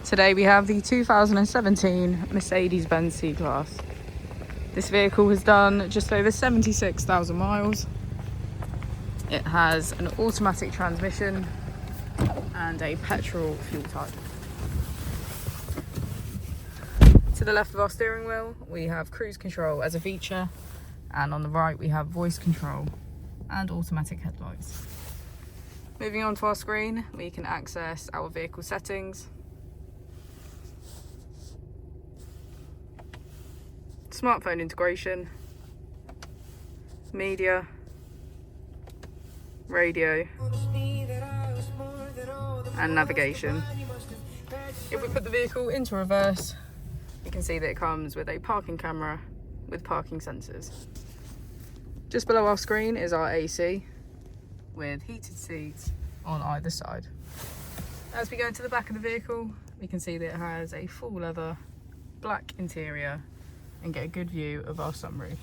Today we have the 2017 Mercedes-Benz C-Class. This vehicle has done just over 76,000 miles. It has an automatic transmission and a petrol fuel type. To the left of our steering wheel we have cruise control as a feature, and on the right we have voice control and automatic headlights. Moving on to our screen, we can access our vehicle settings, smartphone integration, media, radio, and navigation. If we put the vehicle into reverse, you can see that it comes with a parking camera with parking sensors. Just below our screen is our AC with heated seats on either side. As we go into the back of the vehicle, we can see that it has a full leather black interior and get a good view of our sunroof.